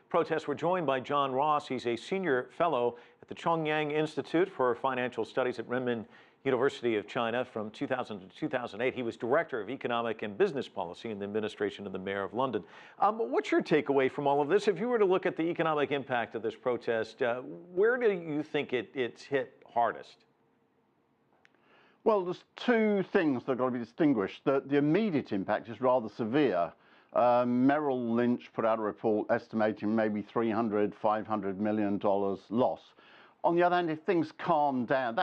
protests. We're joined by John Ross. He's a senior fellow at the Chongyang Institute for Financial Studies at Renmin University of China from 2000 to 2008. He was director of economic and business policy in the administration of the mayor of London. What's your takeaway from all of this? If you were to look at the economic impact of this protest, where do you think it's hit hardest? Well, there's two things that have got to be distinguished. The immediate impact is rather severe. Merrill Lynch put out a report estimating maybe $300–500 million loss. On the other hand, if things calm down,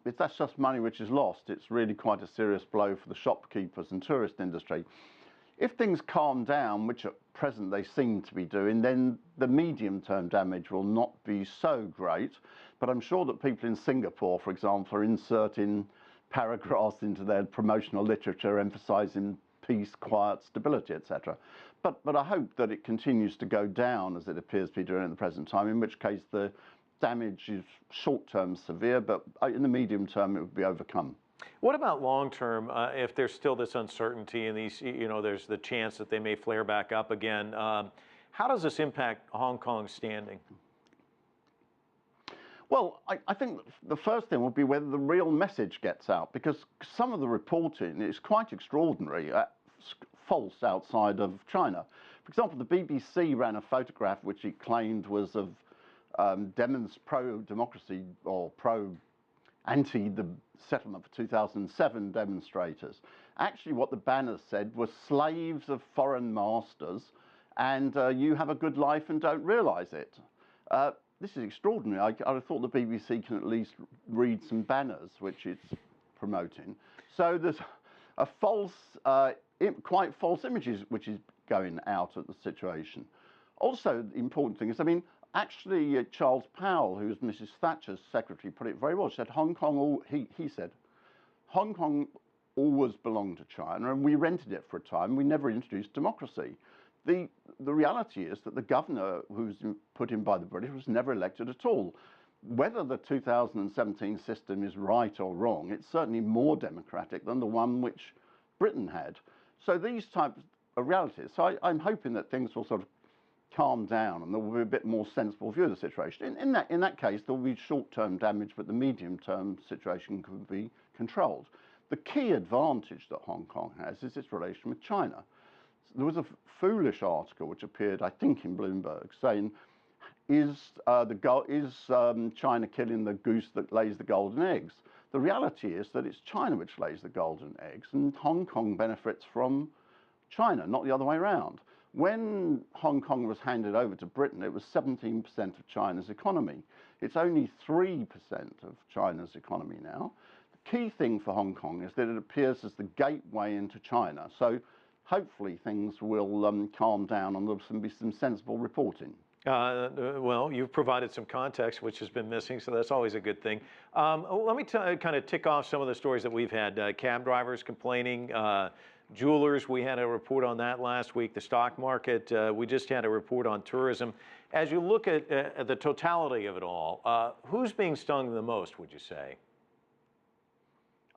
if that's just money which is lost, it's really quite a serious blow for the shopkeepers and tourist industry. If things calm down, which at present they seem to be doing, then the medium-term damage will not be so great. But I'm sure that people in Singapore, for example, are inserting paragraphs into their promotional literature emphasizing peace, quiet, stability, etc. But I hope that it continues to go down as it appears to be doing at the present time, in which case the damage is short-term severe, but in the medium term it would be overcome. What about long-term, if there's still this uncertainty and these, there's the chance that they may flare back up again? How does this impact Hong Kong's standing? Well, I think the first thing would be whether the real message gets out, because some of the reporting is quite extraordinary, false outside of China. For example, the BBC ran a photograph which it claimed was of pro-democracy or anti the settlement for 2007 demonstrators. Actually, what the banner said was slaves of foreign masters, and you have a good life and don't realise it. This is extraordinary. I thought the BBC can at least read some banners which it's promoting. So there's a false, quite false images which is going out of the situation. Also, the important thing is, actually Charles Powell, who was Mrs. Thatcher's secretary, put it very well. He said, he said, Hong Kong always belonged to China and we rented it for a time. We never introduced democracy. The reality is that the governor who was put in by the British was never elected at all. Whether the 2017 system is right or wrong, it's certainly more democratic than the one which Britain had. So these types of realities. So I'm hoping that things will sort of calm down and there will be a bit more sensible view of the situation. In that case, there will be short-term damage, but the medium-term situation can be controlled. The key advantage that Hong Kong has is its relation with China. There was a foolish article which appeared, I think, in Bloomberg, saying, is China killing the goose that lays the golden eggs? The reality is that it's China which lays the golden eggs, and Hong Kong benefits from China, not the other way around. When Hong Kong was handed over to Britain, it was 17% of China's economy. It's only 3% of China's economy now. The key thing for Hong Kong is that it appears as the gateway into China. So hopefully things will calm down and there'll be some sensible reporting. Well, you've provided some context, which has been missing, so that's always a good thing. Let me kind of tick off some of the stories that we've had. Cab drivers complaining, jewelers, we had a report on that last week. The stock market, we just had a report on tourism. As you look at the totality of it all, who's being stung the most, would you say?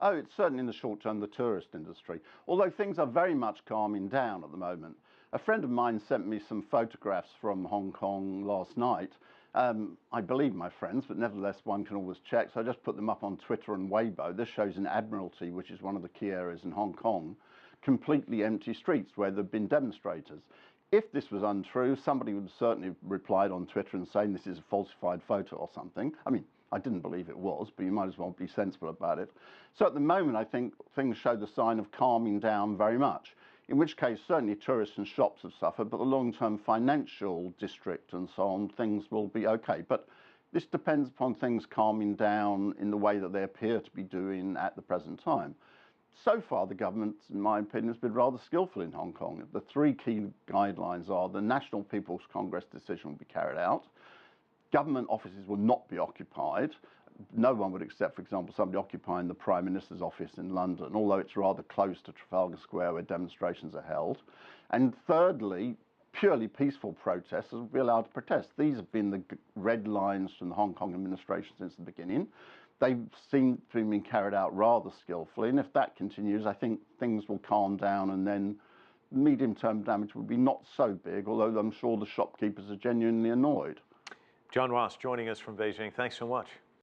Oh, it's certainly in the short term the tourist industry, although things are very much calming down at the moment. A friend of mine sent me some photographs from Hong Kong last night. I believe my friends, but nevertheless one can always check, so I just put them up on Twitter and Weibo. This shows in Admiralty, which is one of the key areas in Hong Kong, completely empty streets where there have been demonstrators. If this was untrue, somebody would certainly have replied on Twitter and saying this is a falsified photo or something. I didn't believe it was, but you might as well be sensible about it. So at the moment, I think things show the sign of calming down very much, in which case certainly tourists and shops have suffered, but the long-term financial district and so on, things will be okay. But this depends upon things calming down in the way that they appear to be doing at the present time. So far, the government, in my opinion, has been rather skillful in Hong Kong. The three key guidelines are the National People's Congress decision will be carried out, government offices will not be occupied. No one would accept, for example, somebody occupying the Prime Minister's office in London, although it's rather close to Trafalgar Square where demonstrations are held. And thirdly, purely peaceful protesters will be allowed to protest. These have been the red lines from the Hong Kong administration since the beginning. They seem to have been carried out rather skillfully, and if that continues, I think things will calm down and then medium-term damage would be not so big, although I'm sure the shopkeepers are genuinely annoyed. John Ross joining us from Beijing. Thanks so much.